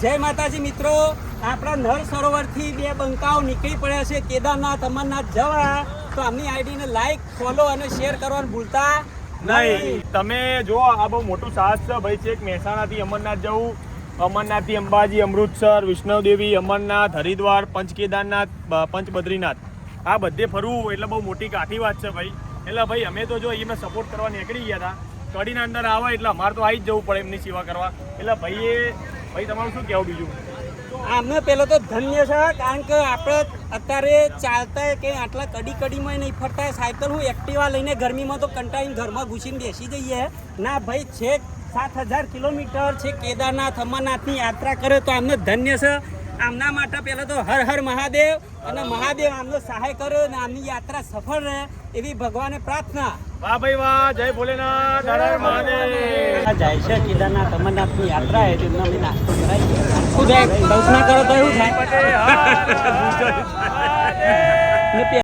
જય માતાજી મિત્રો, આપણા નર સરોવરથી 2 બંકાઓ નીકળી પડ્યા છે કેદારનાથ અમરનાથ જવા. તો આમની આઈડીને લાઈક, ફોલો અને શેર કરવાનું ભૂલતા નહીં. તમે જો આ બહુ મોટું સાહસ છે ભાઈ. છે મહેસાણાથી અમરનાથ જવું, અમરનાથથી અંબાજી, અમૃતસર, વિષ્ણુદેવી, અમરનાથ, હરિદ્વાર, પંચ કેદારનાથ, પંચ બદ્રીનાથ, આ બધે ફરવું એટલે બહુ મોટી કાઠી વાત છે ભાઈ. એટલે ભાઈ અમે તો જો એમને સપોર્ટ કરવા નીકળી ગયા હતા. કડીના અંદર આવે એટલે અમારે તો આવી જ જવું પડે એમની સેવા કરવા. એટલે ભાઈ તમારું શું કહેવું બીજું? આમને પેલો તો ધન્ય છે, કારણ કે આપણે અત્યારે ચાલતા કે આટલા કડીમાં નહીં ફરતા. સાયકલ હું એક્ટિવા લઈને ગરમીમાં તો કંટાળીને ઘરમાં ઘૂસીને બેસી જઈએ. ના ભાઈ, છેક 7000 કિલોમીટર છે કેદારનાથ અમરનાથની યાત્રા કરે તો આમને ધન્ય છે. આમના માટે પહેલાં તો હર હર મહાદેવ, અને મહાદેવ આમનો સહાય કરે અને આમની યાત્રા સફળ રહે એવી ભગવાને પ્રાર્થના. વાહ ભાઈ વાહ, જય ભોલેનાથ, હર હર મહાદેવ. જાય છે કેદારનાથ અમરનાથની યાત્રા એ તેમના નાસ્તો કરાય છે. શું થાય, કલ્પના કરો તો એવું થાય.